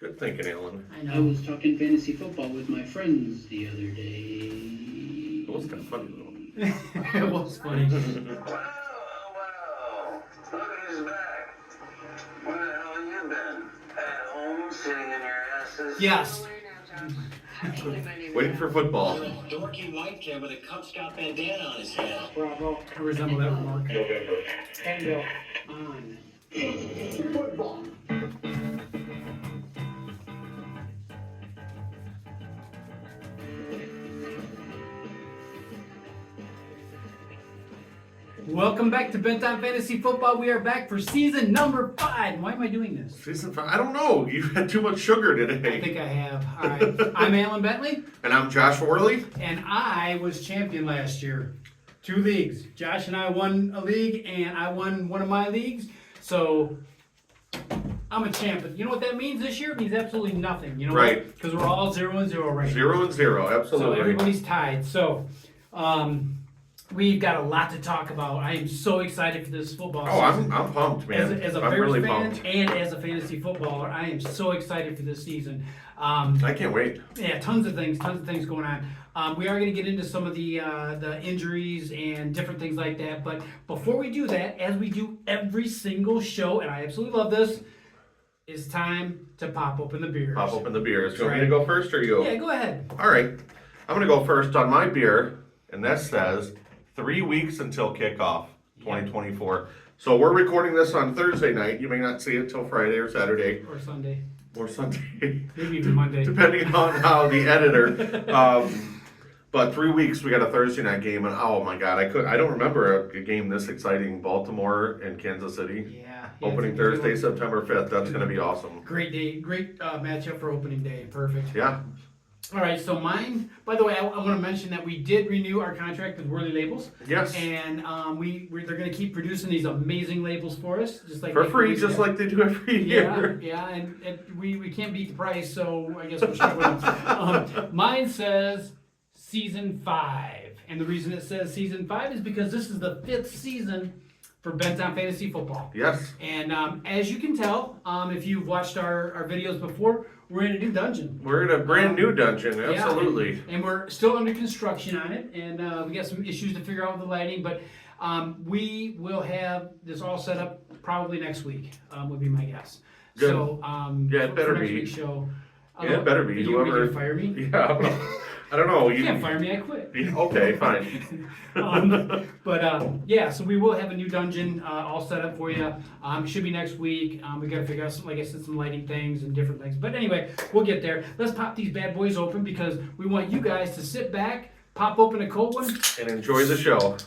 Good thinking, Alan. I was talking fantasy football with my friends the other day. It was kind of funny, though. It was funny. Wow, look who's back. Where the hell have you been? At home, sitting in your asses? Yes. Waiting for football. Dorky white kid with a Cub Scout bandana on his head. Bravo. I resemble that remark. Tango on. Football. Welcome back to Bent on Fantasy Football. We are back for season number 5. Why am I doing this? Season 5. I don't know. You had too much sugar I today. think I have. All right. I'm Alan Bentley, And I'm Josh Worley. and I was champion last year. 2 leagues. Josh and I won a league, and I won one of my leagues. So I'm a champion. You know what that means this year? It means absolutely nothing. You know Right. Because we're all 0-0 right now. 0-0. So Absolutely. everybody's tied. So we've got a lot to talk about. I am so excited for this football season. I'm pumped, man. As a I'm Bears really fan pumped. and as a fantasy footballer, I am so excited for this season. I can't wait. Yeah, tons of things going on. We are going to get into some of the injuries and different things like that. But before we do that, as we do every single show, and I absolutely love this, it's time to pop open the beers. Pop open the beers. You want me Right. to go first or you? Yeah, go ahead. All right. I'm going to go first on my beer, and that says 3 weeks until kickoff 2024. So we're recording this on Thursday night. You may not see it till Friday or Saturday Or Sunday. or Sunday, Maybe even Monday. depending on how the editor. But 3 weeks, we got a Thursday night game, and oh my God, I don't remember a game this exciting. Baltimore and Kansas City. Yeah. Opening Thursday, September 5th. That's going to be awesome. Great day. Great matchup for opening day. Perfect. Yeah. All right, so mine, by the way, I want to mention that we did renew our contract with Worley Labels. Yes. And they're going to keep producing these amazing labels for us. Just like For they free, produce just them. like they do every Yeah, year. yeah, and we can't beat the price, so I guess we're struggling. Mine says season 5. And the reason it says season 5 is because this is the 5th season for Bent on Fantasy Football. Yes. And as you can tell, if you've watched our videos before, we're in a new dungeon. We're in a brand new dungeon. Absolutely. Yeah, and we're still under construction on it, and we got some issues to figure out with the lighting, but we will have this all set up probably next week, would be my guess. Good. So, Yeah, it for better next be. week's show. Yeah, it better be. Are you Whoever. gonna fire me? Yeah. I don't know. You can't fire me, I quit. Okay, fine. Yeah, so we will have a new dungeon all set up for you. Should be next week. We got to figure out, like I said, some lighting things and different things. But anyway, we'll get there. Let's pop these bad boys open because we want you guys to sit back, pop open a cold one. And enjoy the show.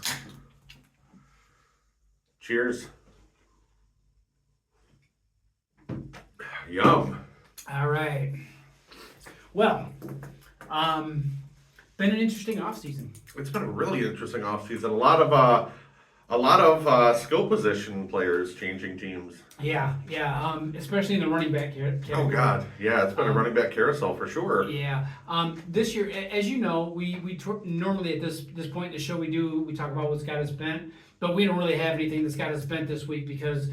Cheers. Yum. All right. Well, been an interesting off season. It's been a really interesting offseason. A lot of skill position players changing teams. Yeah, especially in the running back category. Oh God, yeah, it's been a running back carousel for sure. Yeah. This year, as you know, we normally at this point in the show we talk about what's got us bent, but we don't really have anything that's got us bent this week because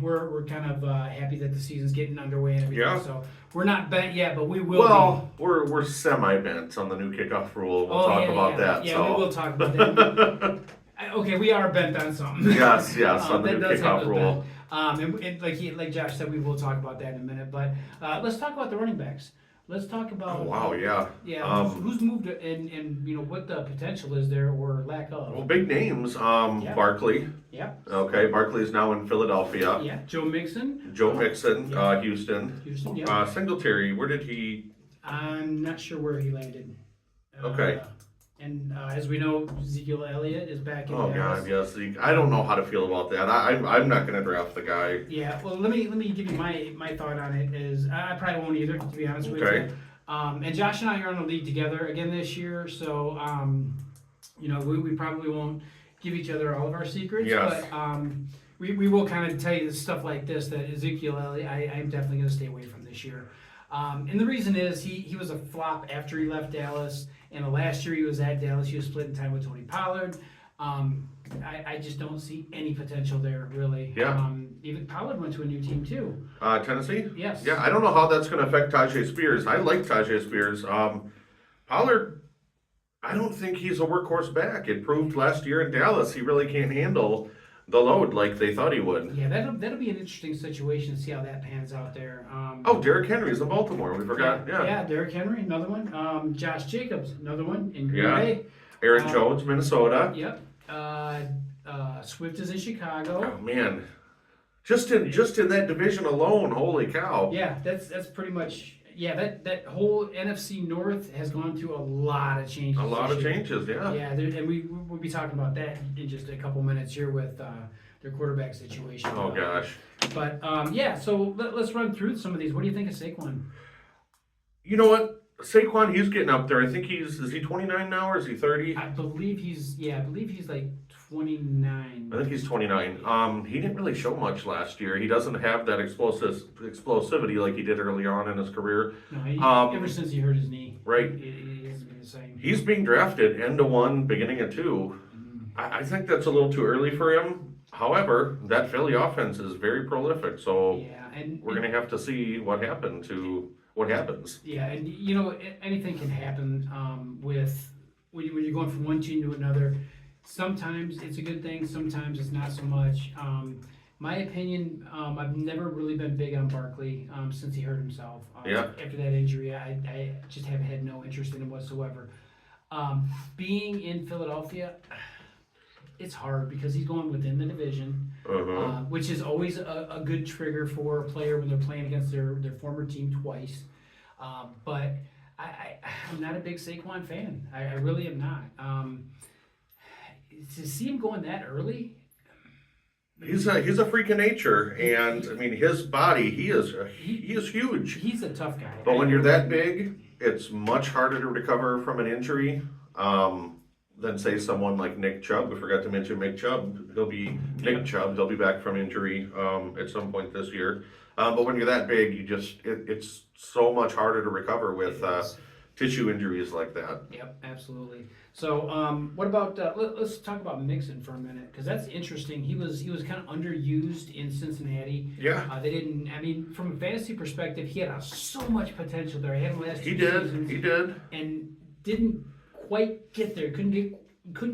we're kind of happy that the season's getting underway and everything. Yeah. So we're not bent yet, but we will. Well, we're semi bent on the new kickoff rule. We'll talk about that. Yeah, so. we will talk about that. Okay, we are bent on something. Yes, on the that new does have kickoff us rule. bent. And like Josh said, we will talk about that in a minute. But let's talk about the running backs. Let's talk about. Oh wow, yeah. Yeah, who's moved and you know what the potential is there or lack of. Well, big names. Yeah. Barkley. Yeah. Okay, Barkley is now in Philadelphia. Yeah. Joe Mixon. Joe Mixon, Yeah. Houston. Houston. Yeah. Singletary, where did he? I'm not sure where he landed. Okay. And as we know, Ezekiel Elliott is back in Oh Dallas. God, yes. I don't know how to feel about that. I'm not going to draft the guy. Yeah. Well, let me give you my thought on it. Is I probably won't either, to be honest with Okay. you. And Josh and I are on a league together again this year, so you know we probably won't give each other all of our secrets. Yes. But we will kind of tell you stuff like this that Ezekiel Elliott I'm definitely going to stay away from this year. And the reason is he was a flop after he left Dallas, and the last year he was at Dallas, he was splitting time with Tony Pollard. I just don't see any potential there, really. Yeah. even Pollard went to a new team too. Tennessee? Yes. Yeah, I don't know how that's gonna affect Tajay Spears. I like Tajay Spears. Pollard, I don't think he's a workhorse back. It proved last year in Dallas he really can't handle the load like they thought he would. Yeah, that'll be an interesting situation to see how that pans out there. Oh, Derrick Henry's in Baltimore. We forgot. Yeah. Yeah, Derrick Henry, another one. Josh Jacobs, another one in Green Yeah. Bay. Aaron Jones, Minnesota. Yep. Swift is in Chicago. Oh man, just in that division alone, holy cow! Yeah, that's pretty much. Yeah, that whole NFC North has gone through a lot of changes. A lot this of year. changes. Yeah. Yeah, and we'll be talking about that in just a couple minutes here with their quarterback situation. Oh gosh. But yeah, so let's run through some of these. What do you think of Saquon? You know what? Saquon, he's getting up there. I think is he 29 now or is he 30? I believe he's like 29. I think he's 29. He didn't really show much last year. He doesn't have that explosivity like he did earlier on in his career. No, ever since he hurt his knee, Right. he hasn't been the same. He's being drafted end of 1, beginning of 2. I think that's a little too early for him. However, that Philly offense is very prolific, so Yeah, and we're gonna have to see what happens. Yeah, and you know anything can happen with when you're going from one team to another. Sometimes it's a good thing, sometimes it's not so much. My opinion, I've never really been big on Barkley since he hurt himself. Yeah. After that injury, I just have had no interest in him whatsoever. Being in Philadelphia, it's hard because he's going within the division, which is always a good trigger for a player when they're playing against their former team twice. But I'm not a big Saquon fan. I really am not. To see him going that early, He's a freak of nature, and I mean his body. He is huge. he's a tough guy. But when you're that big, it's much harder to recover from an injury than say someone like Nick Chubb. We forgot to mention Nick Chubb. He'll be back from injury at some point this year. But when you're that big, it's so much harder to recover with tissue injuries like that. Yep, absolutely. So, what about let's talk about Mixon for a minute because that's interesting. He was kind of underused in Cincinnati. Yeah. They didn't. I mean, from a fantasy perspective, he had so much potential there. He had him last two seasons. He did. And didn't quite get there. Couldn't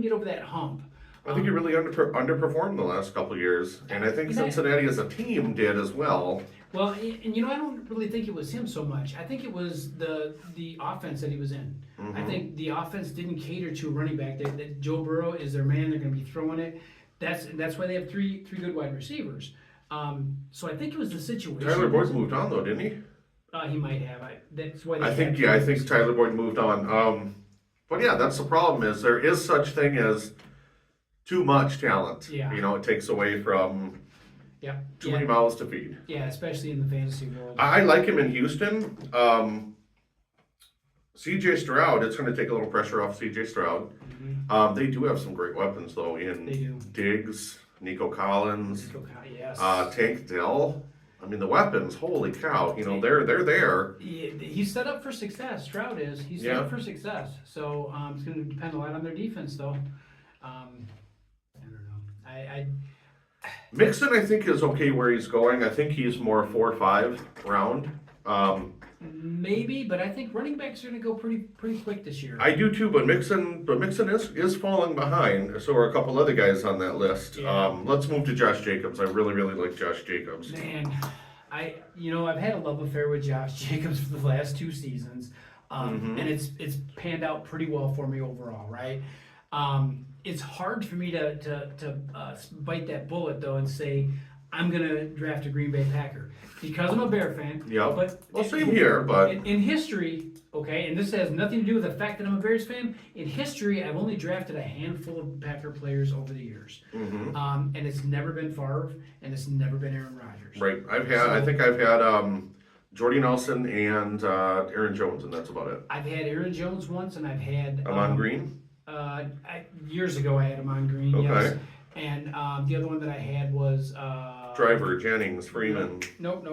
get over that hump. I think he really underperformed the last couple of years, and I think Cincinnati as a team did as well. Well, and you know, I don't really think it was him so much. I think it was the offense that he was in. I think the offense didn't cater to a running back. That Joe Burrow is their man. They're going to be throwing it. That's why they have three good wide receivers. So I think it was the situation. Tyler Boyd moved on though, didn't he? He might have. That's why. I think Tyler Boyd moved on. But yeah, that's the problem. Is there is such thing as too much talent. Yeah. You know, it takes away from too many mouths to feed. Yeah, especially in the fantasy world. I like him in Houston. CJ Stroud, it's going to take a little pressure off CJ Stroud. They do have some great weapons though in They do. Diggs, Nico Collins, Yes. Tank Dell. I mean the weapons, holy cow! You know they're there. He's set up for success. Stroud is. He's set up for success. So it's going to depend a lot on their defense, though. I don't know. Mixon, I think, is okay where he's going. I think he's more 4-5 round. Maybe, but I think running backs are going to go pretty quick this year. I do too, but Mixon is falling behind. So are a couple other guys on that list. Yeah. Let's move to Josh Jacobs. I really like Josh Jacobs. Man, I've had a love affair with Josh Jacobs for the last 2 seasons, and it's panned out pretty well for me overall, right? It's hard for me to bite that bullet though and say I'm gonna draft a Green Bay Packer because I'm a Bear fan. Yeah. But Same here, but in history, okay, and this has nothing to do with the fact that I'm a Bears fan. In history, I've only drafted a handful of Packer players over the years, and it's never been Favre and it's never been Aaron Rodgers. right. I think I've had Jordy Nelson and Aaron Jones, and that's about it. I've had Aaron Jones once, and I've had Amon Green. Years ago, I had Amon Green. Okay. Yes. And the other one that I had was Driver, Jennings, Freeman. Nope.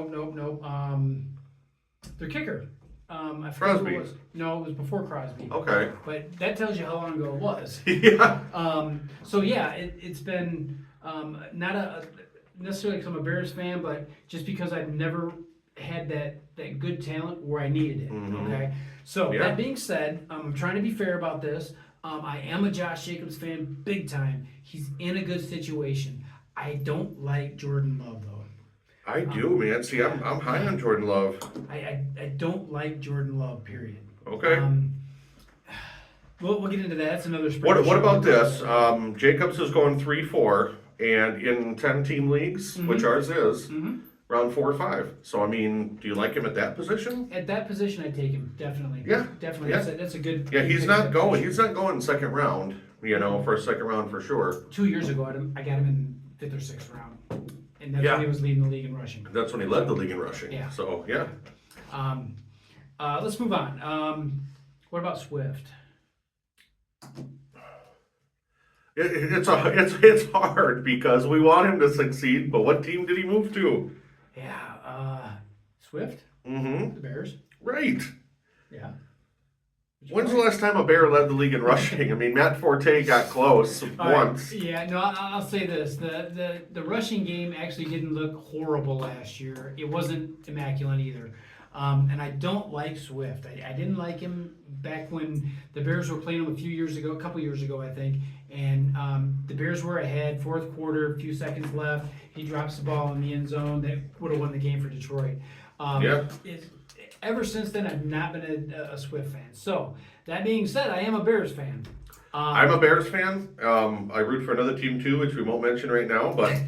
Their kicker. I forgot Crosby. who it was. No, it was before Crosby. Okay. But that tells you how long ago it was. Yeah. So yeah, it's been not necessarily because I'm a Bears fan, but just because I've never had that good talent where I needed it. Mhm. Okay, so Yeah. that being said, I'm trying to be fair about this. I am a Josh Jacobs fan, big time. He's in a good situation. I don't like Jordan Love though. I do, man. See, I'm high on Jordan Love. I don't like Jordan Love. Period. Okay. We'll get into that. That's another. What about this? Jacobs is going 3-4, and in 10-team leagues, which ours is, round 4 or 5. So I mean, do you like him at that position? At that position, I take him definitely. Yeah, definitely. yeah. That's a good. Yeah, he's pick not at that going. position. He's not going second round. You know, for a second round for sure. 2 years ago, I got him in 5th or 6th round, and that's Yeah. when he was leading the league in rushing. That's when he led the league in rushing. Yeah. So yeah. Let's move on. What about Swift? It's hard because we want him to succeed, but what team did he move to? Yeah, Swift, Mm-hmm. the Bears. Right. Yeah. When's the last time a Bear led the league in rushing? I mean, Matt Forte got close All right. once. Yeah, no, I'll say this: the rushing game actually didn't look horrible last year. It wasn't immaculate either. And I don't like Swift. I didn't like him back when the Bears were playing him a couple years ago, I think. And the Bears were ahead, 4th quarter, a few seconds left. He drops the ball in the end zone that would have won the game for Detroit. Yeah. Ever since then, I've not been a Swift fan. So, that being said, I am a Bears fan. I'm a Bears fan. I root for another team too, which we won't mention right now. But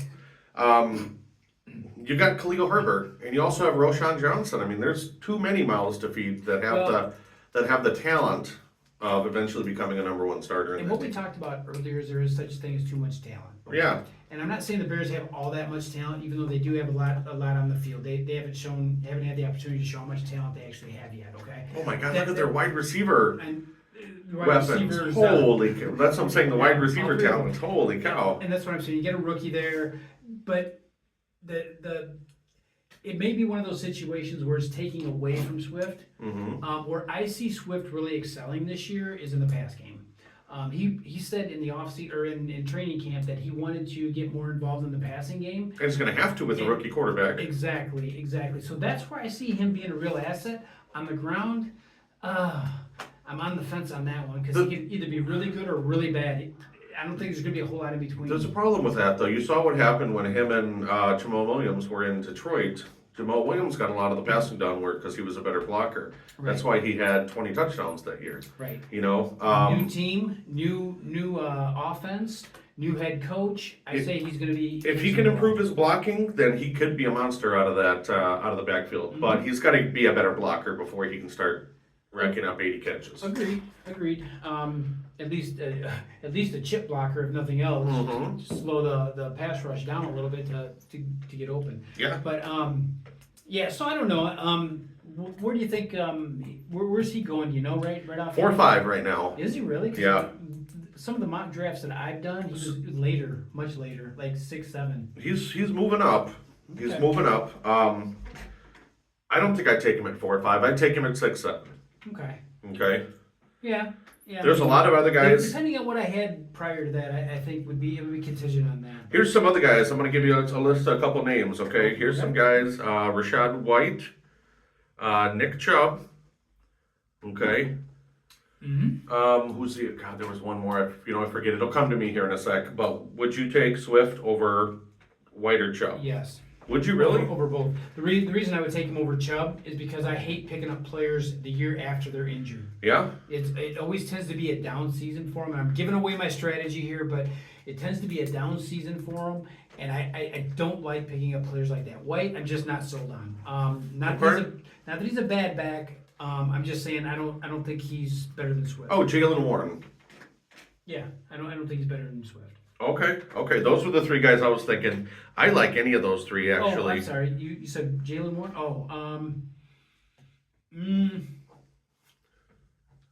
you got Khalil Herbert, and you also have Roshan Johnson. I mean, there's too many mouths to feed that have the talent of eventually becoming a number 1 starter. In And that what we team. talked about earlier is there is such thing as too much talent. Yeah. And I'm not saying the Bears have all that much talent, even though they do have a lot on the field. They haven't had the opportunity to show how much talent they actually have yet. Okay. Oh my God! That- Look at their wide receiver And the wide weapons. receivers, Holy cow! That's what I'm saying. The wide all receiver three of talent. Holy cow! And that's what I'm saying. You get a rookie there, but it may be one of those situations where it's taking away from Swift. Mm-hmm. Where I see Swift really excelling this year is in the pass game. He said in the offseason or in training camp that he wanted to get more involved in the passing game. And he's going to have to with a rookie quarterback. Exactly. So that's where I see him being a real asset. On the ground, I'm on the fence on that one because he can either be really good or really bad. I don't think there's going to be a whole lot in between. There's a problem with that, though. You saw what happened when him and Jamal Williams were in Detroit. Jamal Williams got a lot of the passing down work because he was a better blocker. Right. That's why he had 20 touchdowns that year. Right. You know, New team, new offense, new head coach. I say he's going to be. if he can improve his blocking, then he could be a monster out of the backfield. Mm-hmm. But he's got to be a better blocker before he can start racking up 80 catches. Agreed. At least a chip blocker, if nothing else. Mhm. Just slow the pass rush down a little bit to get open. Yeah. But yeah. So I don't know. Where do you think? Where's he going? Do you know right off? 4 or 5 right now. Is he really? 'Cause Yeah. Some of the mock drafts that I've done, he was later, much later, like 6, 7. He's moving up. He's Okay. moving up. I don't think I'd take him at 4 or 5. I'd take him at 6, 7. Okay. Okay. Yeah. There's a lot of other guys. Depending on what I had prior to that, I think it would be contingent on that. Here's some other guys. I'm going to give you a list of a couple names, okay? Here's some guys. Rashad White, Nick Chubb, okay? Mm-hmm. Who's the... God, there was one more. I forget. It'll come to me here in a sec. But would you take Swift over White or Chubb? Yes. Would you really? Over both. The reason I would take him over Chubb is because I hate picking up players the year after they're injured. Yeah? It always tends to be a down season for him. And I'm giving away my strategy here, but it tends to be a down season for him. And I don't like picking up players like that. White, I'm just not sold on. Not that he's a bad back. I'm just saying I don't think he's better than Swift. Oh, Jalen Warren. Yeah, I don't think he's better than Swift. Okay. Those were the 3 guys I was thinking. I like any of those 3, actually. Oh, I'm sorry. You said Jalen Warren? Oh,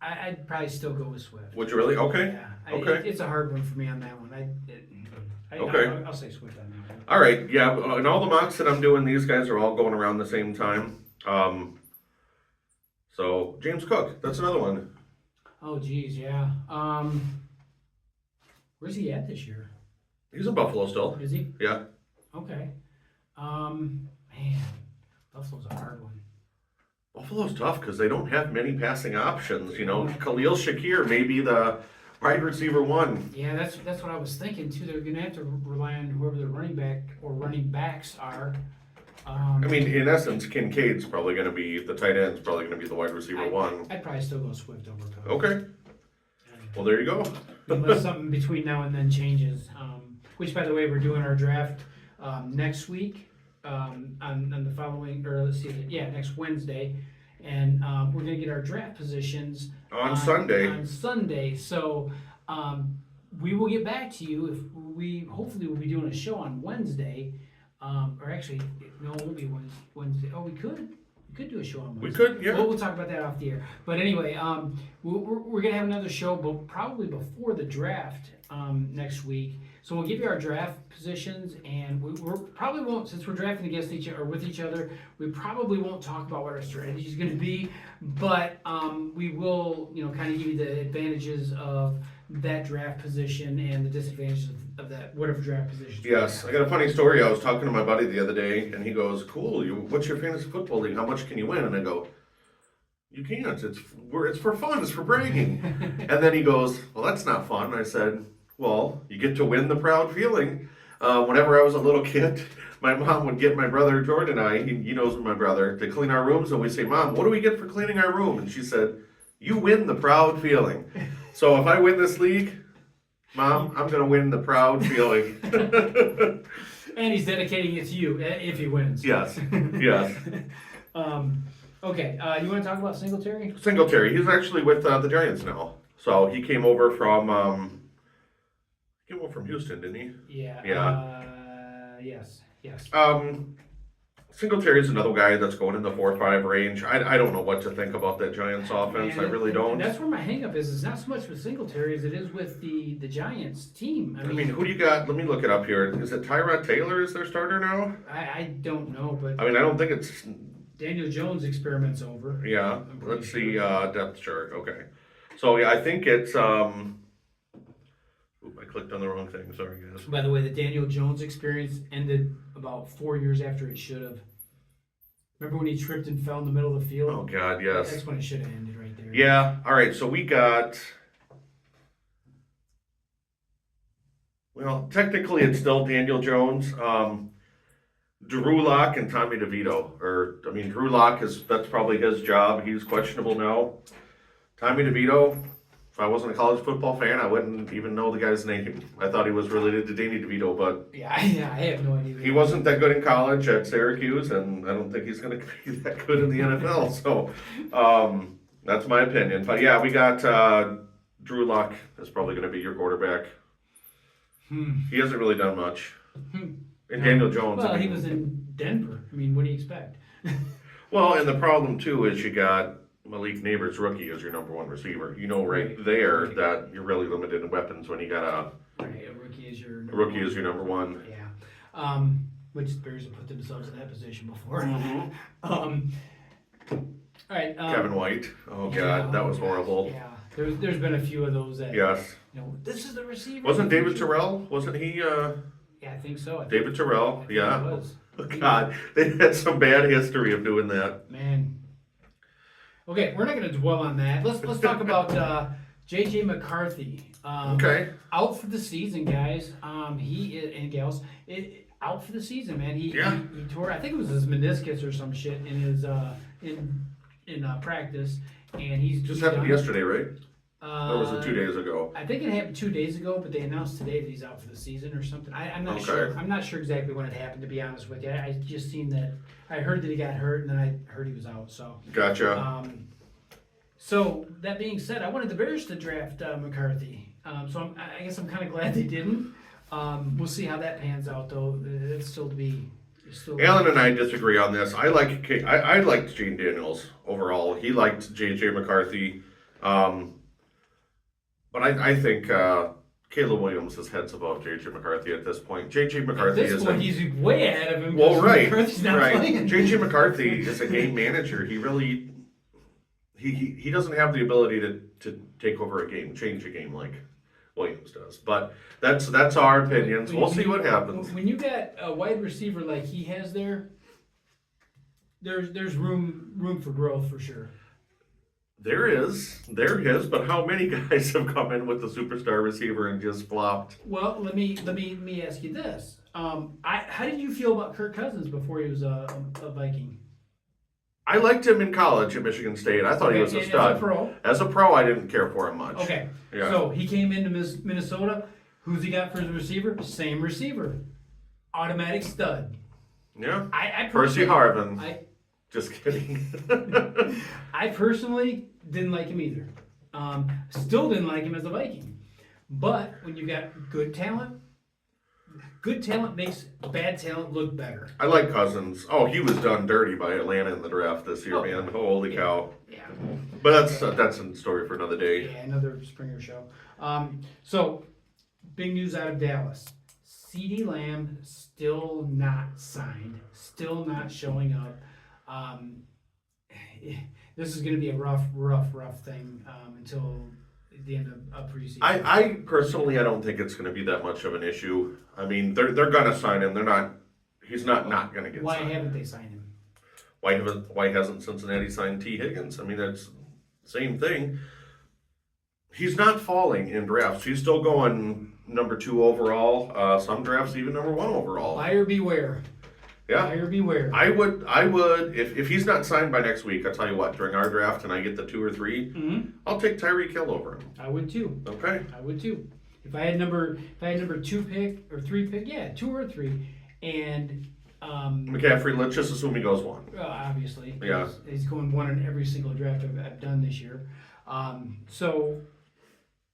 I'd probably still go with Swift. Would you really? Okay. Yeah. Okay. It's a hard one for me on that one. Okay. I'll say Swift on that one. All right, yeah, and all the mocks that I'm doing, these guys are all going around the same time. So James Cook, that's another one. Oh, geez, yeah. Where's he at this year? He's in Buffalo still. Is he? Yeah. Okay. Man, Buffalo's a hard one. Buffalo's tough because they don't have many passing options. Khalil Shakir may be the wide receiver one. Yeah, that's what I was thinking too. They're gonna have to rely on whoever the running back or running backs are. I mean, in essence, Kincaid's probably going to be, the tight end's probably going to be the wide receiver one. I'd probably still go Swift over Cook. Okay. Well, there you go. Unless something between now and then changes. Which, by the way, we're doing our draft next week on the following, or let's see, yeah, next Wednesday. And we're going to get our draft positions On Sunday. On Sunday. So we will get back to you if hopefully we'll be doing a show on Wednesday. Or actually, no, it won't be Wednesday. Oh, we could do a show on Wednesday. We could, yeah. We'll talk about that off the air. But anyway, we're gonna have another show, but probably before the draft next week. So we'll give you our draft positions, and we're probably won't, since we're drafting against each other or with each other, we probably won't talk about what our strategy is going to be. But we will, kind of give you the advantages of that draft position and the disadvantages of that whatever draft position. Yes, I got a funny story. I was talking to my buddy the other day, and he goes, "Cool. What's your fantasy football league? How much can you win?" And I go, "You can't. It's for fun. It's for bragging." And then he goes, "Well, that's not fun." And I said, "Well, you get to win the proud feeling." Whenever I was a little kid, my mom would get my brother Jordan and I, he knows my brother, to clean our rooms, and we say, "Mom, what do we get for cleaning our room?" And she said, "You win the proud feeling." So if I win this league, Mom, I'm going to win the proud feeling. And he's dedicating it to you if he wins. Yes, yes. Okay, you want to talk about Singletary? Singletary, he's actually with the Giants now. So he came over from Houston, didn't he? Yeah. Yeah. Yes. Singletary is another guy that's going in the 4-5 range. I don't know what to think about that Giants offense. Man, I really don't. And that's where my hang up is. It's not so much with Singletary as it is with the Giants team. I mean, who do you got? Let me look it up here. Is it Tyrod Taylor is their starter now? I don't know, but I mean, I don't think it's... Daniel Jones' experiment's over. Yeah, let's see depth chart. Okay. So, yeah, I think it's... I clicked on the wrong thing. Sorry, guys. By the way, the Daniel Jones experience ended about 4 years after it should have. Remember when he tripped and fell in the middle of the field? Oh, God, yes. That's when it should have ended right there. Yeah, all right, so we got... Well, technically it's still Daniel Jones. Drew Lock and Tommy DeVito. Drew Lock, that's probably his job. He's questionable now. Tommy DeVito... If I wasn't a college football fan, I wouldn't even know the guy's name. I thought he was related to Danny DeVito, but Yeah, I have no idea. he wasn't that good in college at Syracuse, and I don't think he's going to be that good in the NFL. So that's my opinion. But yeah, we got Drew Lock is probably going to be your quarterback. He hasn't really done much. And Daniel Jones. Well, he was in Denver. I mean, what do you expect? Well, and the problem too is you got Malik Neighbors, rookie, as your number one receiver. You know right there that you're really limited in weapons when you got a rookie is your number one. Yeah. Which the Bears have put themselves in that position before. Mm-hmm. All right. Kevin White. Oh God, that was horrible. Yeah. There's been a few of those that. Yes. This is the receiver. Wasn't David Terrell? Wasn't he? Yeah, I think so. David Terrell. Yeah. It was. Oh, God, they had some bad history of doing that. Man. Okay, we're not going to dwell on that. Let's talk about J.J. McCarthy. Okay. Out for the season, guys. He and gals. Out for the season, man. He tore. I think it was his meniscus or some shit in his in practice, and he's Just happened yesterday, right? Or was it 2 days ago? I think it happened 2 days ago, but they announced today that he's out for the season or something. I'm not sure. I'm not sure exactly when it happened, to be honest with you. I just seen that. I heard that he got hurt, and then I heard he was out. So Gotcha. So that being said, I wanted the Bears to draft McCarthy. So I guess I'm kind of glad they didn't. We'll see how that pans out, though. It's still to be. Alan and I disagree on this. I liked Gene Daniels overall. He liked J.J. McCarthy. But I think Caleb Williams is heads above J.J. McCarthy at this point. J.J. McCarthy at this point, he's way ahead of him. Well, right. McCarthy's not playing. J.J. McCarthy is a game manager. He really he doesn't have the ability to take over a game, change a game like Williams does. But that's our opinions. We'll see what happens. When you got a wide receiver like he has there's room for growth for sure. There is, but how many guys have come in with the superstar receiver and just flopped? Well, let me ask you this. How did you feel about Kirk Cousins before he was a Viking? I liked him in college at Michigan State. I thought he was a stud. As a pro, I didn't care for him much. Okay. Yeah. So he came into Minnesota. Who's he got for his receiver? Same receiver. Automatic stud. Yeah. I Percy personally- Harvin. Just kidding. I personally didn't like him either. Still didn't like him as a Viking. But when you got good talent makes bad talent look better. I like Cousins. Oh, he was done dirty by Atlanta in the draft this year, man. Holy cow. Yeah. But that's a story for another day. Yeah, another Springer show. So, big news out of Dallas. CeeDee Lamb still not signed, still not showing up. This is going to be a rough thing until the end of preseason. I personally, I don't think it's going to be that much of an issue. I mean, they're going to sign him. He's not going to get Why signed. haven't they signed him? Why hasn't Cincinnati signed T. Higgins? I mean, that's the same thing. He's not falling in drafts. He's still going number 2 overall. Some drafts even number 1 overall. Buyer beware. Yeah. Buyer beware. I would if he's not signed by next week, I'll tell you what, during our draft and I get the 2 or 3, I'll take Tyreek Hill over him. I would too. Okay. I would too. If I had number 2 pick or 3 pick, yeah, 2 or 3, and McCaffrey, let's just assume he goes 1. obviously, Yeah. he's going 1 in every single draft I've done this year. So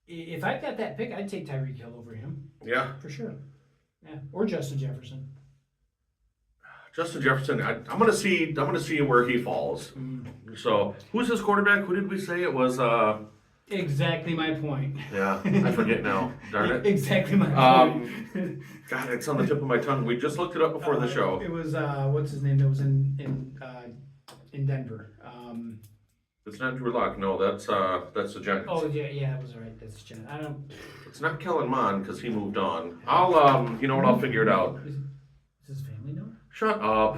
if I got that pick, I'd take Tyreek Hill over him Yeah. for sure. Yeah, or Justin Jefferson. Justin Jefferson, I'm gonna see where he falls. So who's his quarterback? Who did we say it was? Exactly my point. Yeah, I forget now. Darn it. Exactly my point. God, it's on the tip of my tongue. We just looked it up before the show. It was what's his name? That was in Denver. It's not Drew Lock. No, that's the Giants. Oh yeah, it was right. That's Jen. I don't. It's not Kellen Mond because he moved on. I'll you know what? I'll figure it out. Is his family know? Shut up.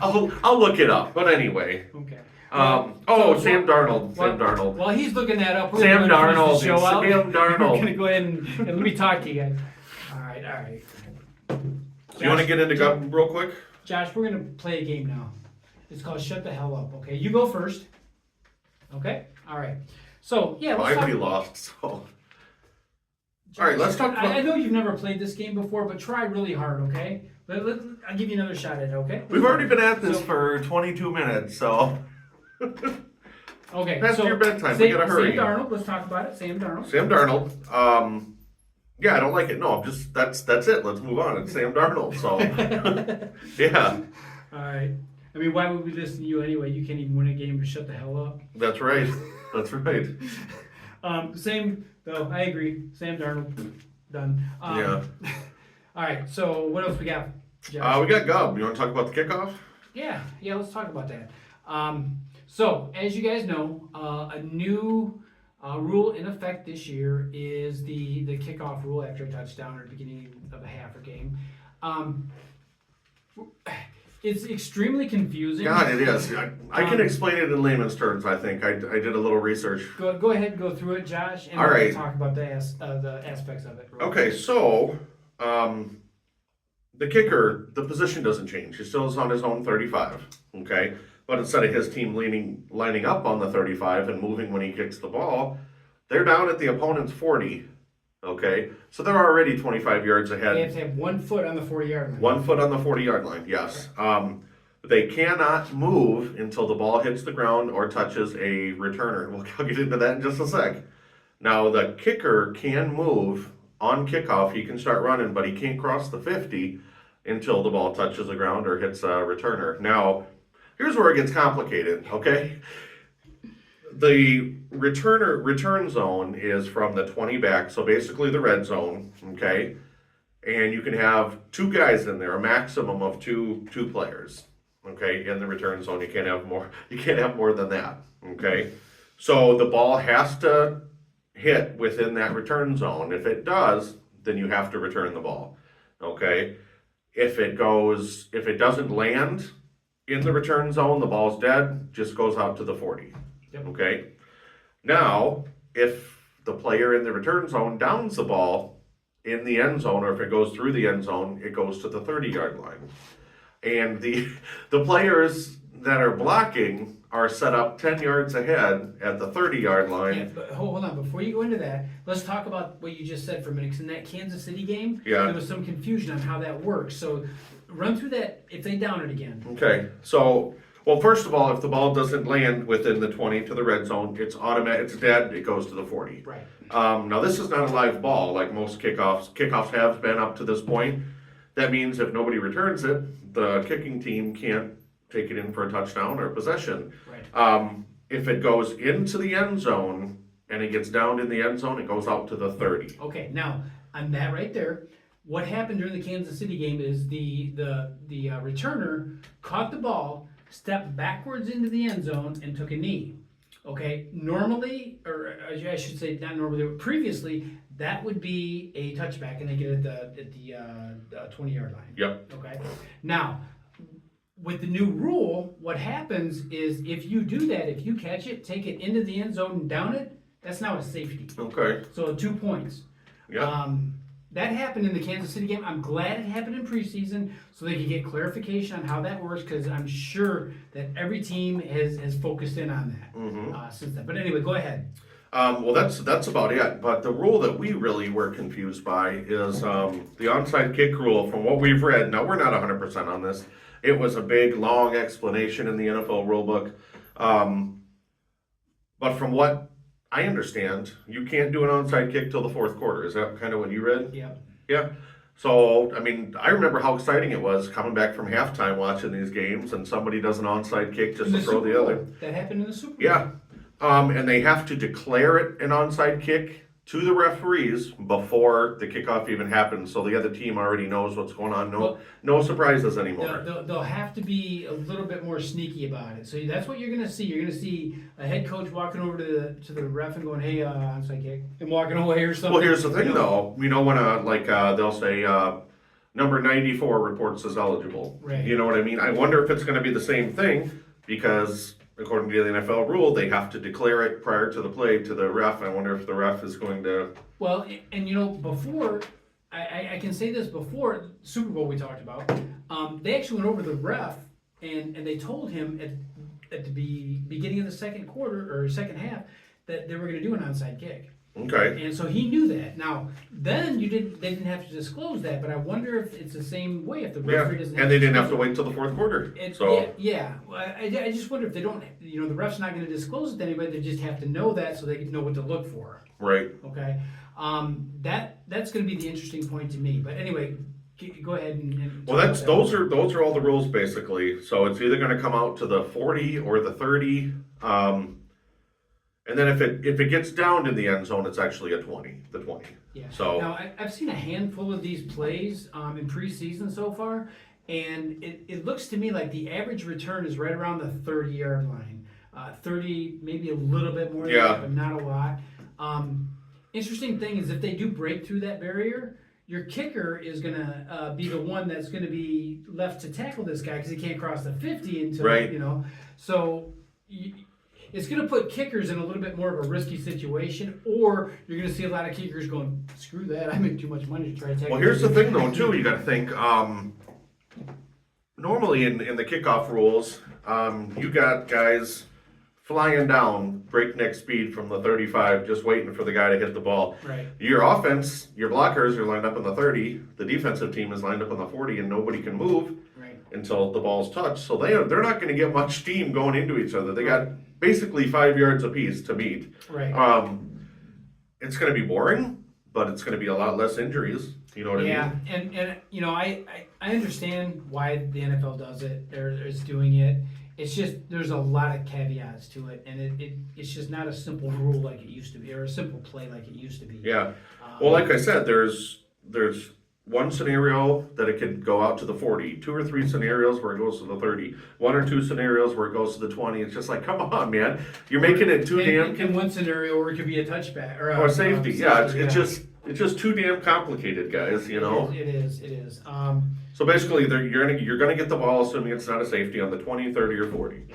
I'll look it up. But anyway. Okay. Sam Darnold. Sam Darnold. While he's looking that up, we're Sam gonna Darnold. finish the show out. Sam Darnold. We're gonna go ahead and let me talk to you guys. All right. You want to get into Gup real quick? Josh, we're gonna play a game now. It's called Shut the Hell Up. Okay, you go first. Okay. All right. So yeah, Well, let's I talk. already lost. So. All right, let's talk about. I know you've never played this game before, but try really hard, okay? I'll give you another shot at it, okay? We've already been at this So- for 22 minutes, so. Okay. Past so your bedtime, we gotta hurry. Sam Darnold, let's talk about it. Sam Darnold. Sam Darnold. Yeah, I don't like it. No, I'm just that's it. Let's move on. It's Sam Darnold. So. Yeah, All right. I mean, why would we listen to you anyway? You can't even win a game to shut the hell up. that's right. That's right. Same, though. I agree. Sam Darnold, done. Yeah. All right. So what else we got? Josh? We got Gub. You want to talk about the kickoff? Yeah. Let's talk about that. So as you guys know, a new rule in effect this year is the kickoff rule after a touchdown or the beginning of a half or game. It's extremely confusing. God, it is. I can explain it in layman's terms. I think I did a little research. Go ahead, go through it, Josh, and All we'll right. talk about the aspects of it. Okay, so the kicker, the position doesn't change. He still is on his own 35. Okay, but instead of his team lining up on the 35 and moving when he kicks the ball, they're down at the opponent's 40. Okay, so they're already 25 yards ahead. They have to have 1 foot on the 40-yard line. 1 foot on the 40-yard line, yes. They cannot move until the ball hits the ground or touches a returner. I'll get into that in just a sec. Now, the kicker can move on kickoff. He can start running, but he can't cross the 50 until the ball touches the ground or hits a returner. Now, here's where it gets complicated, okay? The return zone is from the 20 back, so basically the red zone, okay? And you can have 2 guys in there, a maximum of two players, okay, in the return zone. You can't have more than that, okay? So the ball has to hit within that return zone. If it does, then you have to return the ball. Okay? If it doesn't land in the return zone, the ball's dead, just goes out to the 40. Yep. Okay? Now, if the player in the return zone downs the ball in the end zone, or if it goes through the end zone, it goes to the 30-yard line. And the players that are blocking are set up 10 yards ahead at the 30-yard line. Yeah, but hold on, before you go into that, let's talk about what you just said for a minute. 'Cause in that Kansas City game, Yeah. there was some confusion on how that works. So run through that if they down it again. Okay, so, well, first of all, if the ball doesn't land within the 20 to the red zone, it's automatic, it's dead, it goes to the 40. Right. Now, this is not a live ball like most kickoffs. Kickoffs have been up to this point. That means if nobody returns it, the kicking team can't take it in for a touchdown or possession. Right. If it goes into the end zone and it gets downed in the end zone, it goes out to the 30. Okay, now, on that right there, what happened during the Kansas City game is the returner caught the ball, stepped backwards into the end zone, and took a knee. Okay, normally, or I should say not normally, but previously, that would be a touchback, and they get it at the 20-yard line. Yep. Okay, now, with the new rule, what happens is if you do that, if you catch it, take it into the end zone and down it, that's now a safety. Okay. So 2 points. Yeah. That happened in the Kansas City game. I'm glad it happened in preseason so they could get clarification on how that works, because I'm sure that every team has focused in on that since then. But anyway, go ahead. Well, that's about it. But the rule that we really were confused by is the onside kick rule. From what we've read, now we're not 100% on this. It was a big, long explanation in the NFL rulebook. But from what I understand, you can't do an onside kick till the fourth quarter. Is that kind of what you read? Yeah. Yeah. So, I mean, I remember how exciting it was coming back from halftime watching these games, and somebody does an onside kick just to throw the other. That happened in the Super Bowl. Yeah. And they have to declare it an onside kick to the referees before the kickoff even happens, so the other team already knows what's going on. No surprises anymore. They'll have to be a little bit more sneaky about it. So that's what you're going to see. You're going to see a head coach walking over to the ref and going, "Hey, onside kick," and walking away or something. Well, here's the thing, though. You know, when they'll say number 94 reports as eligible. Right. You know what I mean? I wonder if it's going to be the same thing, because according to the NFL rule, they have to declare it prior to the play to the ref. I wonder if the ref is going to. Well, and you know, before, I can say this, before Super Bowl we talked about, they actually went over to the ref and they told him at the beginning of the second quarter or second half that they were going to do an onside kick. Okay. And so he knew that. Now, then they didn't have to disclose that, but I wonder if it's the same way if the Yeah. referee doesn't. And they didn't have to wait till the fourth quarter. Yeah. Well, I just wonder if they don't. You know, the ref's not going to disclose it to anybody. They just have to know that so they know what to look for. Right. Okay. That's going to be the interesting point to me. But anyway, go ahead and Well, those are all the rules basically. So it's either going to come out to the 40 or the 30. And then if it gets down in the end zone, it's actually a 20, the 20. Yeah. So now I've seen a handful of these plays in preseason so far, and it looks to me like the average return is right around the 30-yard line. 30, maybe a little bit more than Yeah. that, but not a lot. Interesting thing is if they do break through that barrier, your kicker is going to be the one that's going to be left to tackle this guy because he can't cross the 50 until, Right. you know. So it's going to put kickers in a little bit more of a risky situation, or you're going to see a lot of kickers going, "Screw that! I make too much money to try to tackle." Well, here's the thing, though, too. You got to think. Normally, in the kickoff rules, you got guys flying down breakneck speed from the 35, just waiting for the guy to hit the ball. Right. Your offense, your blockers are lined up in the 30. The defensive team is lined up in the 40, and nobody can move Right. until the ball's touched. So they're not going to get much steam going into each other. They got basically 5 yards apiece to meet. Right. It's going to be boring, but it's going to be a lot less injuries. You know what I mean? Yeah, and you know, I understand why the NFL does it or is doing it. It's just there's a lot of caveats to it, and it's just not a simple rule like it used to be, or a simple play like it used to be. Yeah. Well, like I said, there's one scenario that it could go out to the 40, 2 or 3 scenarios where it goes to the 30, 1 or 2 scenarios where it goes to the 20. It's just like, come on, man, you're making it too damn in one scenario where it could be a touchback or or safety. Yeah, it's just too damn complicated, guys. You know. It is. So basically, you're gonna get the ball, assuming it's not a safety, on the 20, 30, or 40.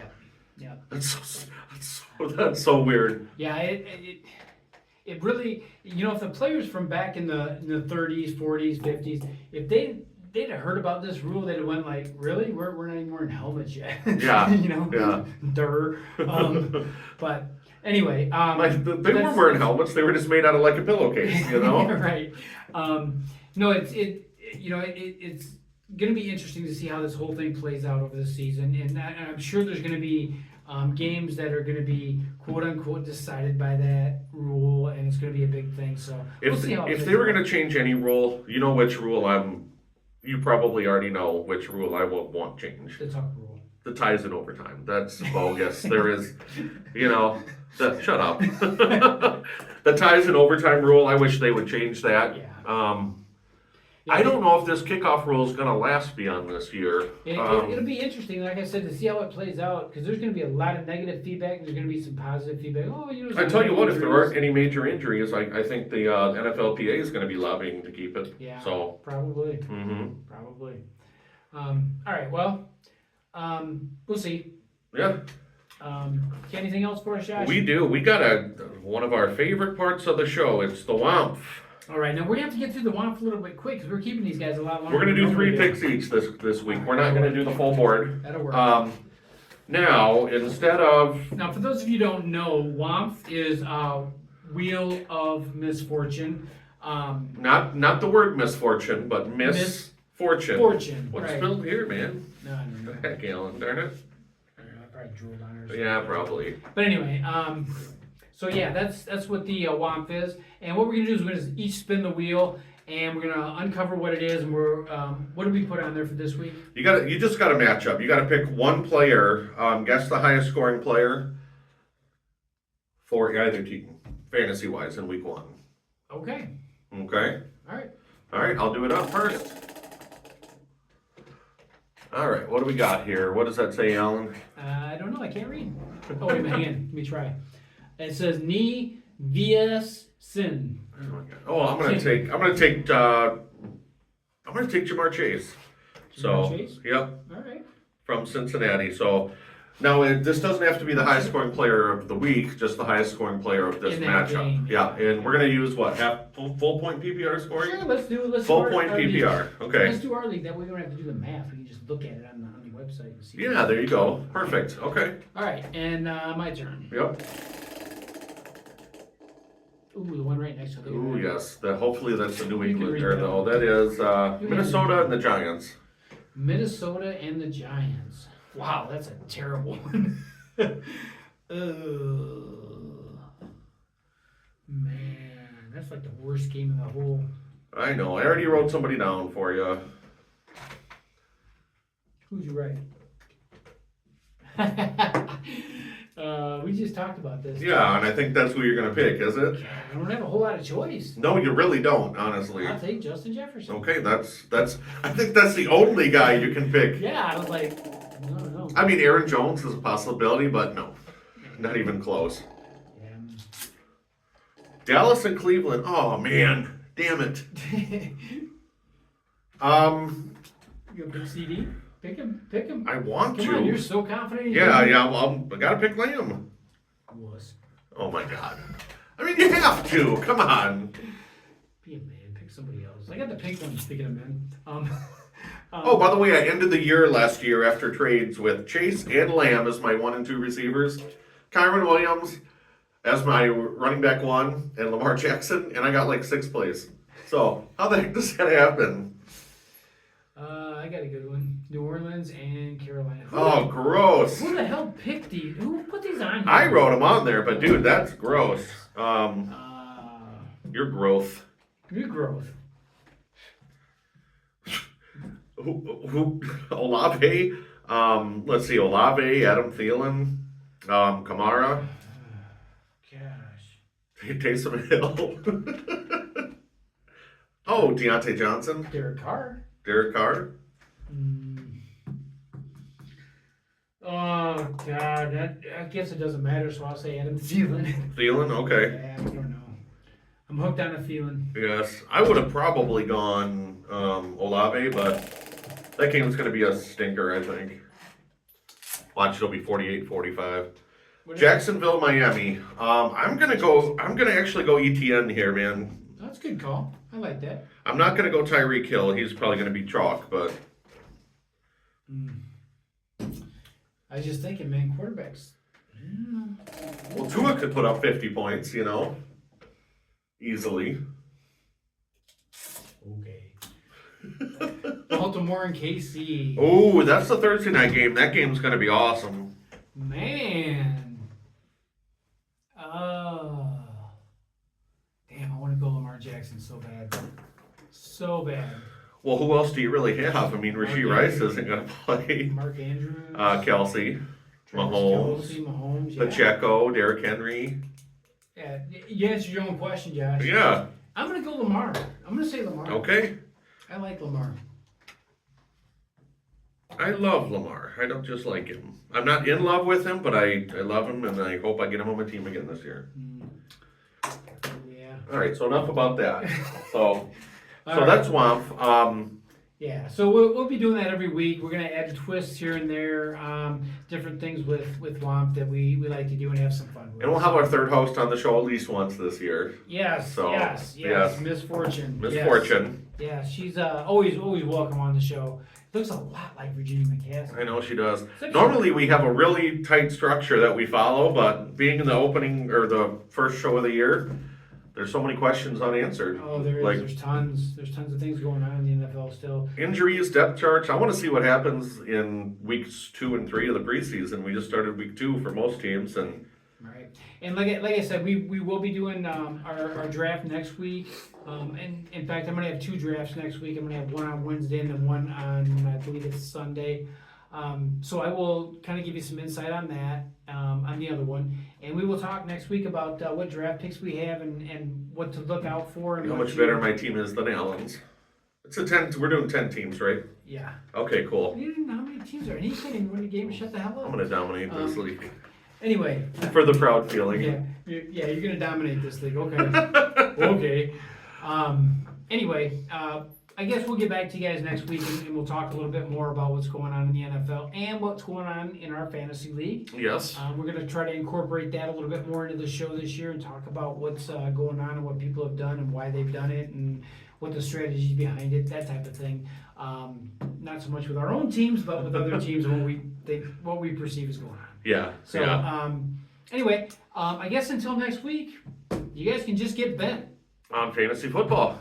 Yeah. That's so weird. Yeah, it really, if the players from back in the 30s, 40s, 50s, if they'd have heard about this rule, they'd have went like, really? We're not even wearing helmets yet. Yeah. Yeah. Durr. But anyway, Like they weren't wearing helmets; they were just made out of like a pillowcase, Right. No, it's going to be interesting to see how this whole thing plays out over the season, and I'm sure there's going to be games that are going to be quote unquote decided by that rule, and it's going to be a big thing. So we'll see how if they were going to change any rule, you know which rule you probably already know which rule I would want changed. the talk rule. The ties in overtime. That's bogus. There is, shut up. The ties in overtime rule. I wish they would change that. Yeah. I don't know if this kickoff rule is going to last beyond this year. It'll be interesting, like I said, to see how it plays out, because there's going to be a lot of negative feedback. There's going to be some positive feedback. I tell you what, if there aren't any major injuries, I think the NFLPA is going to be lobbying to keep it. Yeah. So probably. Mm-hmm. Probably. All right. Well, we'll see. Yeah. Anything else for us, Josh? We do. We got one of our favorite parts of the show. It's the WOMF. All right, now we're gonna have to get through the WOMF a little bit quick because we're keeping these guys a lot longer. We're gonna do than 3 normally picks each this week. We're not gonna do the full board. That'll work. Now instead of Now, for those of you who don't know, WOMF is Wheel of Misfortune. not the word misfortune, but misfortune. Fortune. What's right. spelled here, man? No. Heck, Alan, darn it. I don't know, I probably drooled on her. or something. Yeah, probably. But anyway, so yeah, that's what the WOMF is. And what we're gonna do is we're gonna each spin the wheel, and we're gonna uncover what it is. And we're what did we put on there for this week? You just got to match up. You got to pick one player. Guess the highest scoring player for either team, fantasy wise, in week 1. Okay. Okay. All right. I'll do it up first. All right. What do we got here? What does that say, Alan? I don't know. I can't read. Oh wait a minute. Hang on. Let me try. It says ni vies sin. Oh my God. Oh, I'm gonna take Jamar Chase. Chase? Yep, All right. from Cincinnati. So now this doesn't have to be the highest scoring player of the week, just the highest scoring player of this In that matchup. game. Yeah, and we're gonna use what, full point PPR scoring? Sure. Let's Full do point our league. PPR. Okay. Let's do our league. That way we don't have to do the math. We can just look at it on the website and see. Yeah, there you go. Perfect. Okay. All right, and my turn. Yep. Ooh, the one right next to the. Ooh, yes. Hopefully that's the New You can England read there, that. though. That is Minnesota and the Giants. Minnesota and the Giants. Wow, that's a terrible one. Man, that's like the worst game in the whole. I know. I already wrote somebody down for you. Who'd you write? We just talked about this. Yeah, and I think that's who you're gonna pick, is it? I don't have a whole lot of choice. No, you really don't, honestly. I'll take Justin Jefferson. Okay, that's. I think that's the only guy you can pick. Yeah, I was like, no, no. I mean, Aaron Jones is a possibility, but no, not even close. Yeah. Dallas and Cleveland. Oh man, damn it. You gonna pick CD? Pick him. I want Come to. on, you're so confident. Yeah. Well, I gotta pick Lamb. Was. Oh my God. I mean, you have to. Come on. Be a man. Pick somebody else. I got the pink one. Speaking of men. Oh, by the way, I ended the year last year after trades with Chase and Lamb as my 1 and 2 receivers, Kyron Williams as my running back 1, and Lamar Jackson, and I got like 6th place. So how the heck does that happen? I got a good one. New Orleans and Carolina. Oh, gross. Who the hell picked these? Who put these on here? I wrote them on there, but dude, that's gross. Your growth. New growth. Who Olave? Let's see, Olave, Adam Thielen, Kamara, Gosh. Taysom Hill, Oh, Deontay Johnson, Derek Carr. Derek Carr. Oh God, I guess it doesn't matter. So I'll say Adam Thielen. Thielen, okay. Yeah, I don't know. I'm hooked on a Thielen. Yes, I would have probably gone Olave, but that game's going to be a stinker, I think. Watch, it'll be 48-45. Jacksonville, Miami. I'm going to actually go ETN here, man. That's a good call. I like that. I'm not going to go Tyreek Hill. He's probably going to be chalk, but I was just thinking, man, quarterbacks. well, Tua could put up 50 points, easily. Okay. Baltimore and KC. Oh, that's the Thursday night game. That game's going to be awesome. Man. Damn, I want to go Lamar Jackson so bad. So bad. Well, who else do you really have? I mean, Rashee Rice isn't going to play. Mark Andrews. Kelsey, Travis Mahomes, Kelce, Mahomes, yeah. Pacheco, Derrick Henry. Yeah, you answered your own question, Josh. Yeah. I'm going to go Lamar. I'm going to say Lamar. Okay. I like Lamar. I love Lamar. I don't just like him. I'm not in love with him, but I love him, and I hope I get him on my team again this year. Yeah. All right, so enough about that. So All right. that's WOMF. Yeah, so we'll be doing that every week. We're gonna add twists here and there, different things with WOMP that we like to do and have some fun with. And we'll have our third host on the show at least once this year. Yes, So, yes, yes. Miss Fortune. Misfortune. Yeah, she's always welcome on the show. Looks a lot like Virginia McCaskey. I know she does. Except Normally we have a really tight structure that we follow, but being in the opening or the first show of the year, there's so many questions unanswered. Oh, there is. Like, There's tons of things going on in the NFL still. injuries, depth charts. I want to see what happens in weeks 2 and 3 of the preseason. We just started week 2 for most teams, and Right. And like I said, we will be doing our draft next week. And in fact, I'm going to have 2 drafts next week. I'm going to have one on Wednesday and then one on, I believe it's Sunday. So I will kind of give you some insight on that, on the other one. And we will talk next week about what draft picks we have and what to look out for. And how what much to- better my team is than Allen's. It's a 10. We're doing 10 teams, right? Yeah. Okay, cool. You didn't know how many teams are. And he couldn't even win the game. Shut the hell I'm up. gonna dominate this league Anyway. for the proud feeling. Yeah, you're gonna dominate this league. Okay. Okay. Anyway, I guess we'll get back to you guys next week and we'll talk a little bit more about what's going on in the NFL and what's going on in our fantasy league. Yes. We're gonna try to incorporate that a little bit more into the show this year and talk about what's going on and what people have done and why they've done it and what the strategies behind it, that type of thing. Not so much with our own teams, but with other teams and what we perceive is going on. Yeah. So, yeah. Anyway, I guess until next week, you guys can just get bent. On fantasy football.